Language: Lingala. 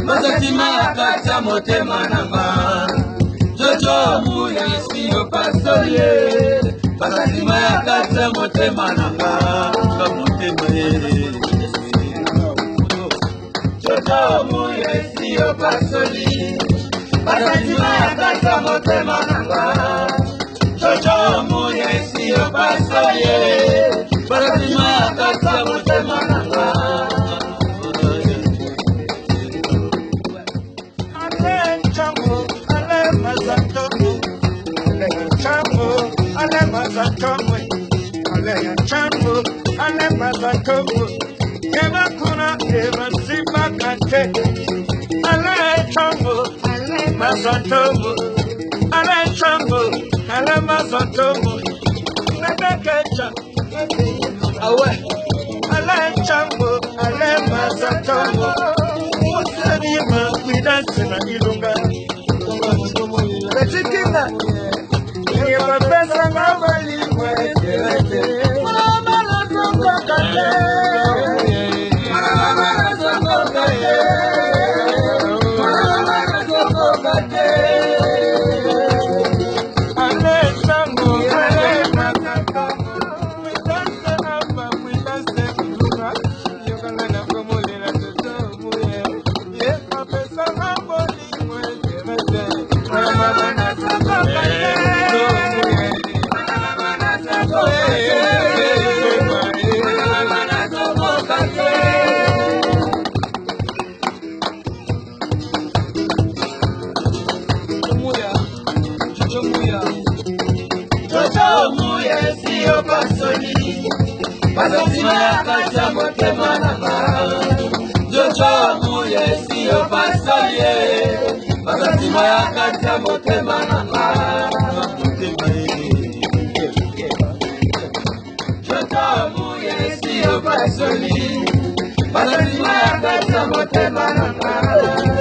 Mazatima ya kata motema nanga Jojo muya siyo pasoye Mazatima ya kata motema nanga Motema Jojo muya siyo pasoye Mazatima ya kata motema nanga Jojo muya siyo pasoye Mazatima ya kata motema nanga Mazatima ya kata motema nanga Jojo muye siyo pasoye Mazatima ya kata motema nanga Jojo muye siyo pasoye Mazatima ya kata motema nanga